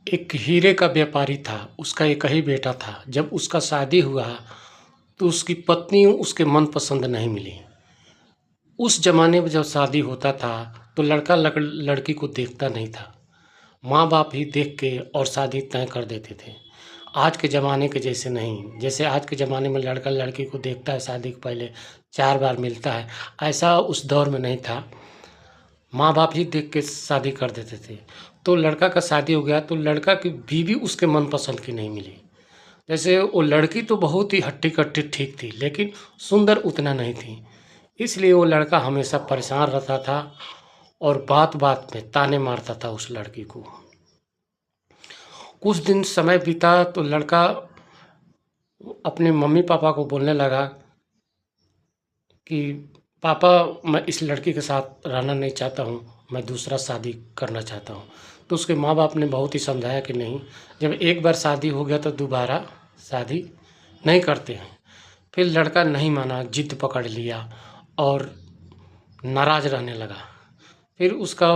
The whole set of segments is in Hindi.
एक हीरे का व्यापारी था, उसका एक ही बेटा था। जब उसका शादी हुआ तो उसकी पत्नी उसके मनपसंद नहीं मिली। उस ज़माने में जब शादी होता था तो लड़का लड़की को देखता नहीं था। माँ-बाप ही देख के और शादी तय कर देते थे। आज के ज़माने के जैसे नहीं, जैसे आज के ज़माने में लड़का लड़की को देखता है शादी के पहले 4 बार मिलता है, ऐसा उस दौर में नहीं था। माँ-बाप ही देख के शादी कर देते थे। तो लड़का का शादी हो गया तो लड़का की बीवी उसके मनपसंद की नहीं मिली। जैसे वो लड़की तो बहुत ही हट्टी-कट्टी ठीक थी, लेकिन सुंदर उतना नहीं थी। इसलिए वो लड़का हमेशा परेशान रहता था और बात-बात में ताने मारता था उस लड़की को। कुछ दिन समय बीता तो लड़का अपने मम्मी-पापा को बोलने लगा कि पापा, मैं इस लड़की के साथ रहना नहीं चाहता हूँ, मैं दूसरा शादी करना चाहता हूँ। तो उसके माँ-बाप ने बहुत ही समझाया कि नहीं, जब एक बार शादी हो गया तो दोबारा शादी नहीं करते हैं। फिर लड़का नहीं माना, जिद पकड़ लिया और नाराज़ रहने लगा। फिर उसका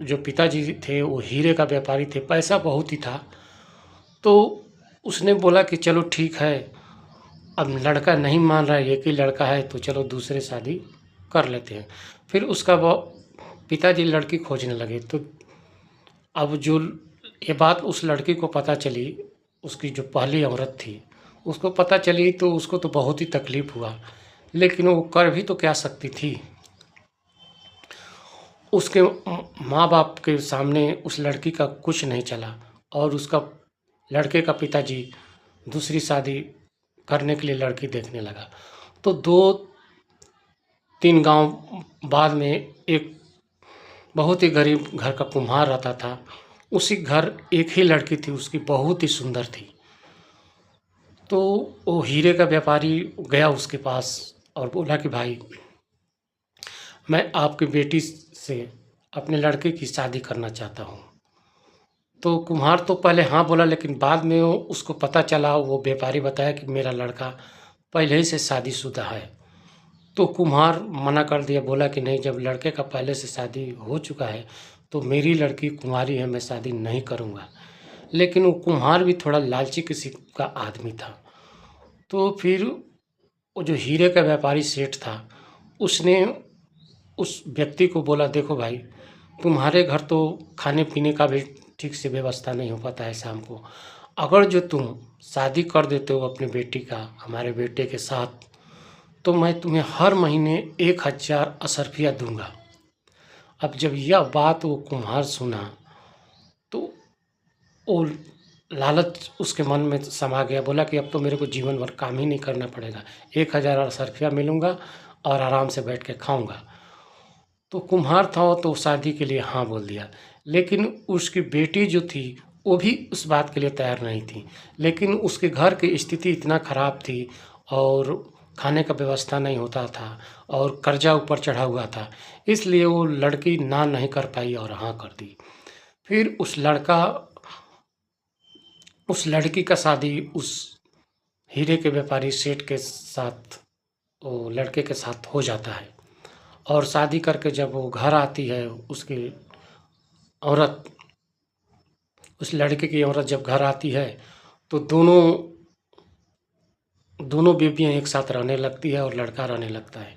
जो पिताजी थे वो हीरे का व्यापारी थे, पैसा बहुत ही था। तो उसने बोला कि चलो ठीक है, अब लड़का नहीं मान रहा है, एक ही लड़का है तो चलो दूसरे शादी कर लेते हैं। फिर उसका वो पिताजी लड़की खोजने लगे तो अब जो ये बात उस लड़की को पता चली, उसकी जो पहली औरत थी, उसको पता चली तो उसको तो बहुत ही तकलीफ़ हुआ, लेकिन वो कर भी तो क्या सकती थी। उसके माँ-बाप के सामने उस लड़की का कुछ नहीं चला और उसका लड़के का पिताजी दूसरी शादी करने के लिए लड़की देखने लगा। तो 2-3 गाँव बाद में एक बहुत ही गरीब घर का कुम्हार रहता था। उसी घर एक ही लड़की थी, उसकी बहुत ही सुंदर थी। तो वो हीरे का व्यापारी गया उसके पास और बोला कि भाई, मैं आपकी बेटी से अपने लड़के की शादी करना चाहता हूँ। तो कुम्हार तो पहले हाँ बोला, लेकिन बाद में वो उसको पता चला, वो व्यापारी बताया कि मेरा लड़का पहले ही से शादीशुदा है। तो कुम्हार मना कर दिया, बोला कि नहीं, जब लड़के का पहले से शादी हो चुका है तो मेरी लड़की कुंवारी है, मैं शादी नहीं करूँगा। लेकिन वो कुम्हार भी थोड़ा लालची किस्म का आदमी था। तो फिर वो जो हीरे का व्यापारी सेठ था, उसने उस व्यक्ति को बोला, देखो भाई, तुम्हारे घर तो खाने पीने का भी ठीक से व्यवस्था नहीं हो पाता है शाम को। अगर जो तुम शादी कर देते हो अपनी बेटी का हमारे बेटे के साथ, तो मैं तुम्हें हर महीने 1000 असरफिया दूंगा। अब जब यह बात वो कुम्हार सुना तो वो लालच उसके मन में समा गया। बोला कि अब तो मेरे को जीवन भर काम ही नहीं करना पड़ेगा, 1000 असरफिया मिलूंगा और आराम से बैठ के खाऊंगा। तो कुम्हार था तो शादी के लिए हाँ बोल दिया, लेकिन उसकी बेटी जो थी वो भी उस बात के लिए तैयार नहीं थी। लेकिन उसके घर की स्थिति इतना खराब थी और खाने का व्यवस्था नहीं होता था और कर्जा ऊपर चढ़ा हुआ था, इसलिए वो लड़की ना नहीं कर पाई और हाँ कर दी। फिर उस लड़की का शादी उस हीरे के व्यापारी सेठ के साथ, वो लड़के के साथ हो जाता है। और शादी करके जब वो घर आती है, उसकी औरत, उस लड़के की औरत जब घर आती है तो दोनों दोनों बीवियाँ एक साथ रहने लगती है और लड़का रहने लगता है।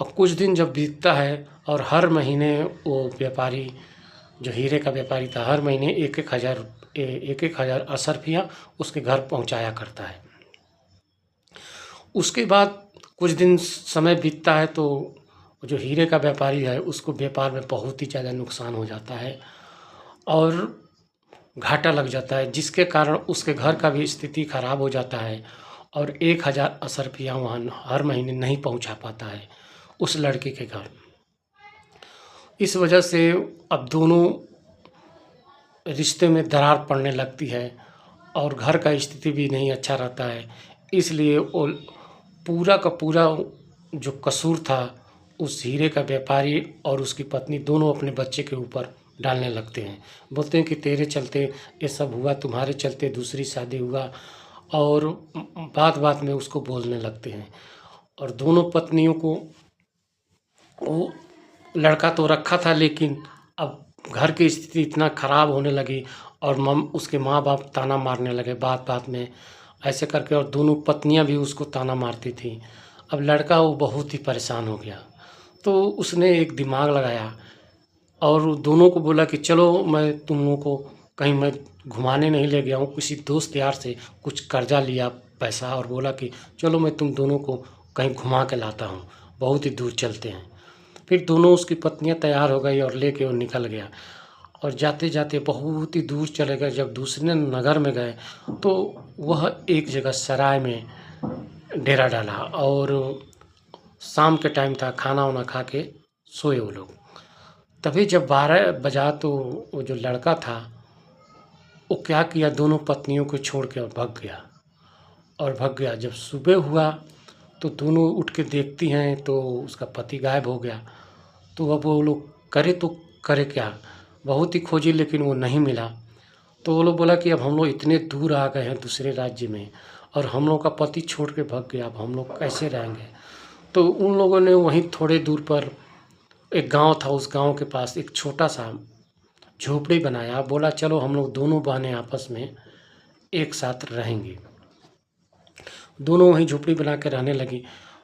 और कुछ दिन जब बीतता है और हर महीने वो व्यापारी, जो हीरे का व्यापारी था, हर महीने एक एक हज़ार असरफियाँ उसके घर पहुँचाया करता है। उसके बाद कुछ दिन समय बीतता है तो जो हीरे का व्यापारी है उसको व्यापार में बहुत ही ज़्यादा नुकसान हो जाता है और घाटा लग जाता है, जिसके कारण उसके घर का भी स्थिति खराब हो जाता है और 1000 असरफियाँ वहाँ हर महीने नहीं पहुँचा पाता है उस लड़के के घर। इस वजह से अब दोनों रिश्ते में दरार पड़ने लगती है और घर का स्थिति भी नहीं अच्छा रहता है। इसलिए वो पूरा का पूरा जो कसूर था उस हीरे का व्यापारी और उसकी पत्नी दोनों अपने बच्चे के ऊपर डालने लगते हैं। बोलते हैं कि तेरे चलते ये सब हुआ, तुम्हारे चलते दूसरी शादी हुआ, और बात-बात में उसको बोलने लगते हैं। और दोनों पत्नियों को वो लड़का तो रखा था, लेकिन अब घर की स्थिति इतना खराब होने लगी और उसके माँ बाप ताना मारने लगे बात बात में ऐसे करके, और दोनों पत्नियां भी उसको ताना मारती थी। अब लड़का वो बहुत ही परेशान हो गया, तो उसने एक दिमाग लगाया और दोनों को बोला कि चलो मैं तुम लोगों को कहीं मैं घुमाने नहीं ले गया हूँ, किसी दोस्त यार से कुछ कर्जा लिया पैसा और बोला कि चलो मैं तुम दोनों को कहीं घुमा के लाता हूँ, बहुत ही दूर चलते हैं। फिर दोनों उसकी पत्नियां तैयार हो गई और लेके वो निकल गया, और जाते जाते बहुत ही दूर चले गए। जब दूसरे नगर में गए तो वह एक जगह सराय में डेरा डाला, और शाम के टाइम था, खाना वाना खा के सोए वो लोग। तभी जब 12 बजा तो वो जो लड़का था वो क्या किया, दोनों पत्नियों को छोड़ के और भाग गया, और भाग गया। जब सुबह हुआ तो दोनों उठ के देखती हैं तो उसका पति गायब हो गया। तो अब वो लोग करे तो करे क्या, बहुत ही खोजी लेकिन वो नहीं मिला। तो वो लोग बोला कि अब हम लोग इतने दूर आ गए हैं दूसरे राज्य में, और हम लोग का पति छोड़ के भाग गया, अब हम लोग कैसे रहेंगे। तो उन लोगों ने वहीं थोड़े दूर पर एक गांव था, उस गांव के पास एक छोटा सा झोपड़ी बनाया। बोला चलो हम लोग दोनों बहनें आपस में एक साथ रहेंगी। दोनों वहीं झोपड़ी बना के रहने लगी।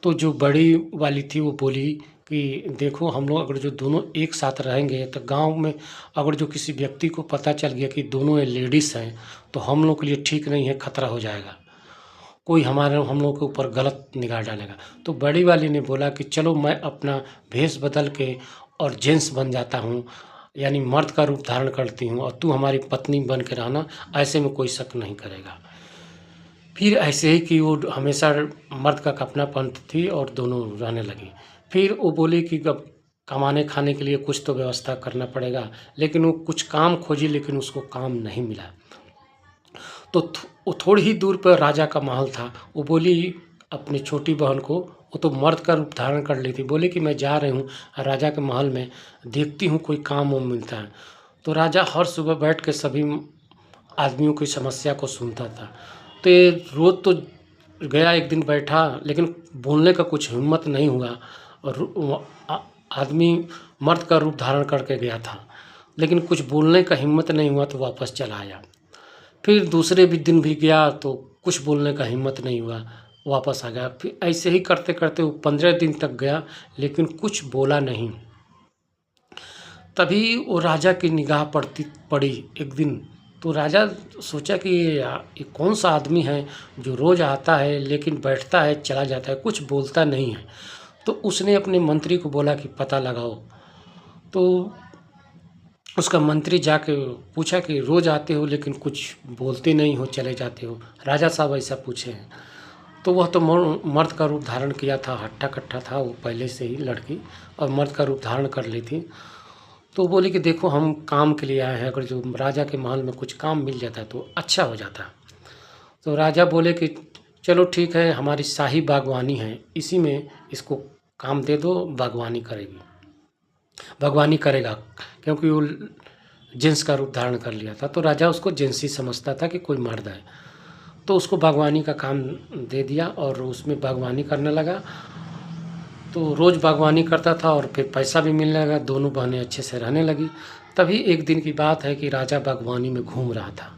तो जो बड़ी वाली थी वो बोली कि देखो हम लोग अगर जो दोनों एक साथ रहेंगे तो गांव में अगर जो किसी व्यक्ति को पता चल गया कि दोनों ये लेडीज़ हैं तो हम लोग के लिए ठीक नहीं है, खतरा हो जाएगा, कोई हम लोग के ऊपर गलत निगाह डालेगा। तो बड़ी वाली ने बोला कि चलो मैं अपना भेष बदल के और जेंट्स बन जाता हूँ, यानी मर्द का रूप धारण करती हूँ, और तू हमारी पत्नी बन के रहना, ऐसे में कोई शक नहीं करेगा। फिर ऐसे ही कि वो हमेशा मर्द का कपनापन थी और दोनों रहने लगी। फिर वो बोली कि अब कमाने खाने के लिए कुछ तो व्यवस्था करना पड़ेगा, लेकिन वो कुछ काम खोजी लेकिन उसको काम नहीं मिला। तो वो थोड़ी ही दूर पर राजा का महल था। वो बोली अपनी छोटी बहन को, वो तो मर्द का रूप धारण कर ली थी, बोली कि मैं जा रही हूँ राजा के महल में, देखती हूँ कोई काम वाम मिलता है। तो राजा हर सुबह बैठ के सभी आदमियों की समस्या को सुनता था। तो ये रोज़ तो गया, एक दिन बैठा लेकिन बोलने का कुछ हिम्मत नहीं हुआ, और आदमी मर्द का रूप धारण करके गया था लेकिन कुछ बोलने का हिम्मत नहीं हुआ तो वापस चला आया। फिर दूसरे भी दिन भी गया तो कुछ बोलने का हिम्मत नहीं हुआ, वापस आ गया। फिर ऐसे ही करते करते वो 15 दिन तक गया लेकिन कुछ बोला नहीं। तभी वो राजा की निगाह पड़ी एक दिन। तो राजा सोचा कि ये कौन सा आदमी है जो रोज़ आता है लेकिन बैठता है चला जाता है, कुछ बोलता नहीं है। तो उसने अपने मंत्री को बोला कि पता लगाओ। तो उसका मंत्री जाके पूछा कि रोज़ आते हो लेकिन कुछ बोलते नहीं हो, चले जाते हो, राजा साहब ऐसा पूछे हैं। तो वह तो मर्द का रूप धारण किया था, हट्टा कट्टा था वो पहले से ही लड़की, और मर्द का रूप धारण कर ली थी। तो बोले कि देखो हम काम के लिए आए हैं, अगर जो राजा के महल में कुछ काम मिल जाता है तो अच्छा हो जाता। तो राजा बोले कि चलो ठीक है, हमारी शाही बागवानी है, इसी में इसको काम दे दो, बागवानी करेगा, क्योंकि वो जेंट्स का रूप धारण कर लिया था। तो राजा उसको जेंट्स ही समझता था कि कोई मर्द है। तो उसको बागवानी का काम दे दिया और उसमें बागवानी करने लगा। तो रोज़ बागवानी करता था और फिर पैसा भी मिलने लगा, दोनों बहनें अच्छे से रहने लगी। तभी एक दिन की बात है कि राजा बागवानी में घूम रहा था,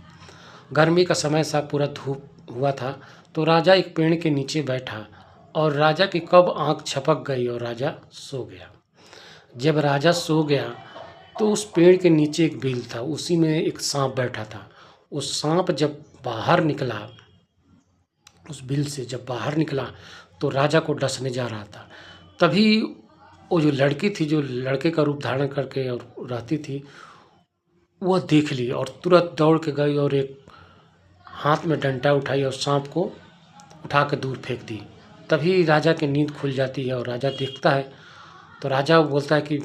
गर्मी का समय सा, पूरा धूप हुआ था। तो राजा एक पेड़ के नीचे बैठा और राजा की कब आँख झपक गई और राजा सो गया। जब राजा सो गया तो उस पेड़ के नीचे एक बिल था, उसी में एक सांप बैठा था। उस सांप जब बाहर निकला, उस बिल से जब बाहर निकला तो राजा को डसने जा रहा था। तभी वो जो लड़की थी, जो लड़के का रूप धारण करके और रहती थी, वह देख ली और तुरंत दौड़ के गई और एक हाथ में डंडा उठाई और सांप को उठा के दूर फेंक दी। तभी राजा की नींद खुल जाती है और राजा देखता है। तो राजा बोलता है कि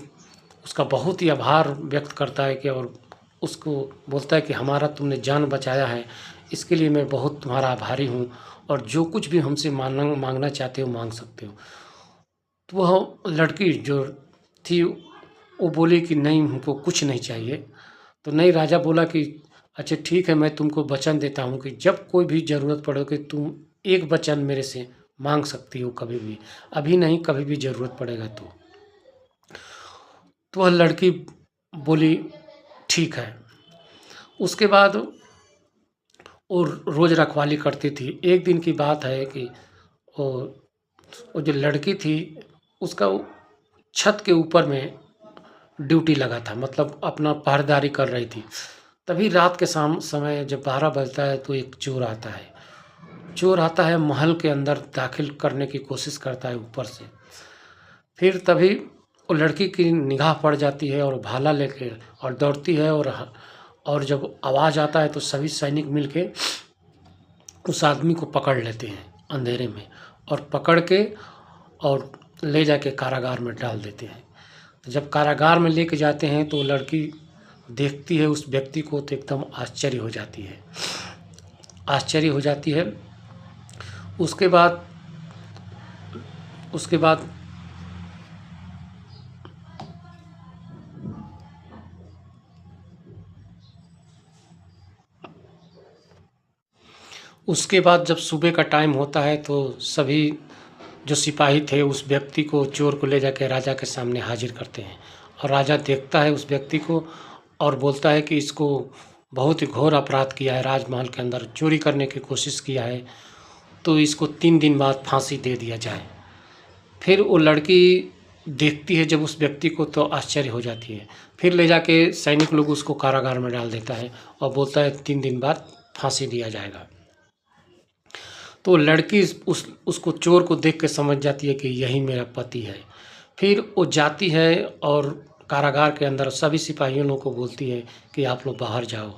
उसका बहुत ही आभार व्यक्त करता है कि, और उसको बोलता है कि हमारा तुमने जान बचाया है, इसके लिए मैं बहुत तुम्हारा आभारी हूँ, और जो कुछ भी हमसे मांगना चाहते हो मांग सकते हो। तो वह लड़की जो थी वो बोली कि नहीं, हमको कुछ नहीं चाहिए। तो नहीं, राजा बोला कि अच्छा ठीक है, मैं तुमको वचन देता हूँ कि जब कोई भी ज़रूरत पड़े कि तुम एक वचन मेरे से मांग सकती हो कभी भी, अभी नहीं, कभी भी ज़रूरत पड़ेगा तो वह लड़की बोली ठीक है। उसके बाद वो रोज़ रखवाली करती थी। एक दिन की बात है कि वो वो जो लड़की थी उसका छत के ऊपर में ड्यूटी लगा था, मतलब अपना पहरेदारी कर रही थी। तभी रात के समय जब 12 बजता है तो एक चोर आता है। चोर आता है, महल के अंदर दाखिल करने की कोशिश करता है ऊपर से। फिर तभी वो लड़की की निगाह पड़ जाती है और भाला लेके और दौड़ती है, और जब आवाज़ आता है तो सभी सैनिक मिलके उस आदमी को पकड़ लेते हैं अंधेरे में, और पकड़ के और ले जाके कारागार में डाल देते हैं। तो जब कारागार में लेके जाते हैं तो लड़की देखती है उस व्यक्ति को तो एकदम आश्चर्य हो जाती है, आश्चर्य हो जाती है। उसके बाद उसके बाद उसके बाद जब सुबह का टाइम होता है तो सभी जो सिपाही थे उस व्यक्ति को, चोर को ले जाके राजा के सामने हाजिर करते हैं। और राजा देखता है उस व्यक्ति को और बोलता है कि इसको बहुत ही घोर अपराध किया है, राजमहल के अंदर चोरी करने की कोशिश किया है, तो इसको 3 दिन बाद फांसी दे दिया जाए। फिर वो लड़की देखती है जब उस व्यक्ति को तो आश्चर्य हो जाती है। फिर ले जाके सैनिक लोग उसको कारागार में डाल देता है और बोलता है 3 दिन बाद फांसी दिया जाएगा। तो लड़की उसको, चोर को देख के समझ जाती है कि यही मेरा पति है। फिर वो जाती है और कारागार के अंदर सभी सिपाहियों लोगों को बोलती है कि आप लोग बाहर जाओ।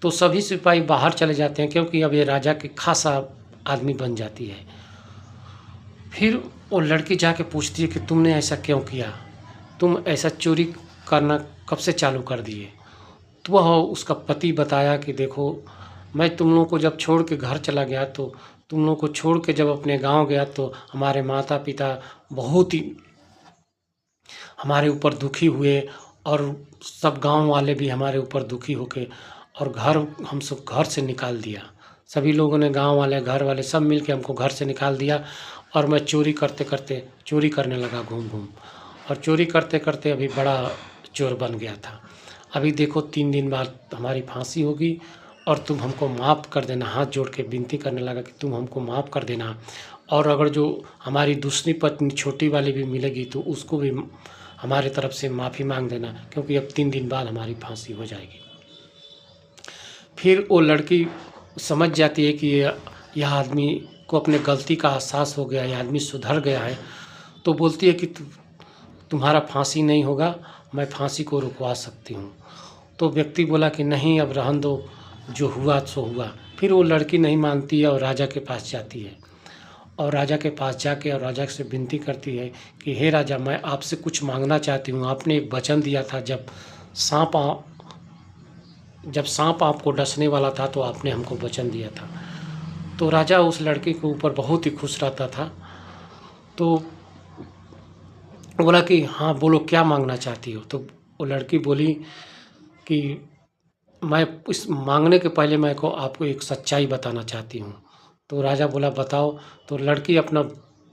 तो सभी सिपाही बाहर चले जाते हैं क्योंकि अब ये राजा की खासा आदमी बन जाती है। फिर वो लड़की जाके पूछती है कि तुमने ऐसा क्यों किया, तुम ऐसा चोरी करना कब से चालू कर दिए। तो वह उसका पति बताया कि देखो, मैं तुम लोगों को जब छोड़ के घर चला गया तो तुम लोगों को छोड़ के जब अपने गांव गया तो हमारे माता पिता बहुत ही हमारे ऊपर दुखी हुए, और सब गांव वाले भी हमारे ऊपर दुखी होके और हम सब घर से निकाल दिया। सभी लोगों ने, गांव वाले, घर वाले सब मिल के हमको घर से निकाल दिया, और मैं चोरी करते करते चोरी करने लगा घूम घूम, और चोरी करते करते अभी बड़ा चोर बन गया था। अभी देखो 3 दिन बाद हमारी फांसी होगी और तुम हमको माफ़ कर देना। हाथ जोड़ के विनती करने लगा कि तुम हमको माफ़ कर देना, और अगर जो हमारी दूसरी पत्नी छोटी वाली भी मिलेगी तो उसको भी हमारे तरफ से माफ़ी मांग देना, क्योंकि अब 3 दिन बाद हमारी फांसी हो जाएगी। फिर वो लड़की समझ जाती है कि यह आदमी को अपने गलती का एहसास हो गया, यह आदमी सुधर गया है। तो बोलती है कि तुम्हारा फांसी नहीं होगा, मैं फांसी को रुकवा सकती हूँ। तो व्यक्ति बोला कि नहीं, अब रहने दो, जो हुआ सो हुआ। फिर वो लड़की नहीं मानती है और राजा के पास जाती है, और राजा के पास जाके और राजा से विनती करती है कि हे राजा, मैं आपसे कुछ मांगना चाहती हूँ। आपने एक वचन दिया था, जब सांप आपको डसने वाला था तो आपने हमको वचन दिया था। तो राजा उस लड़की के ऊपर बहुत ही खुश रहता था। तो बोला कि हाँ बोलो, क्या मांगना चाहती हो। तो वो लड़की बोली कि मैं इस मांगने के पहले मैं को आपको एक सच्चाई बताना चाहती हूँ। तो राजा बोला बताओ। तो लड़की अपना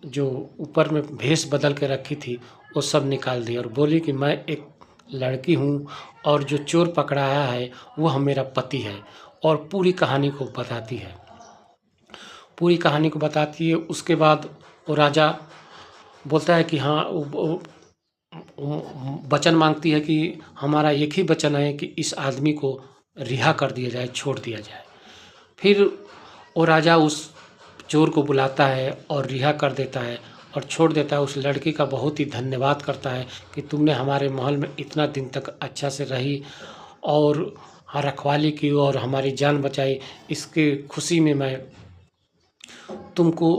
जो ऊपर में भेष बदल के रखी थी वो सब निकाल दी और बोली कि मैं एक लड़की हूँ, और जो चोर पकड़ाया है वह मेरा पति है, और पूरी कहानी को बताती है, पूरी कहानी को बताती है। उसके बाद वो राजा बोलता है कि हाँ, वचन मांगती है कि हमारा एक ही वचन है कि इस आदमी को रिहा कर दिया जाए, छोड़ दिया जाए। फिर वो राजा उस चोर को बुलाता है और रिहा कर देता है और छोड़ देता है। उस लड़की का बहुत ही धन्यवाद करता है कि तुमने हमारे महल में इतना दिन तक अच्छा से रही और रखवाली की और हमारी जान बचाई। इसके खुशी में मैं तुमको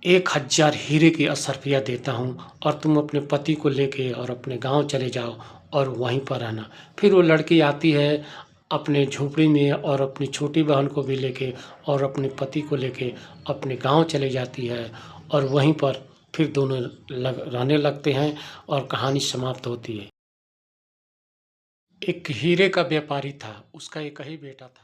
1000 हीरे की असरफिया देता हूँ, और तुम अपने पति को लेके और अपने गांव चले जाओ और वहीं पर रहना। फिर वो लड़की आती है अपने झोपड़ी में और अपनी छोटी बहन को भी लेके और अपने पति को लेके अपने गांव चले जाती है, और वहीं पर फिर दोनों रहने लगते हैं और कहानी समाप्त होती है। एक हीरे का व्यापारी था, उसका एक ही बेटा था।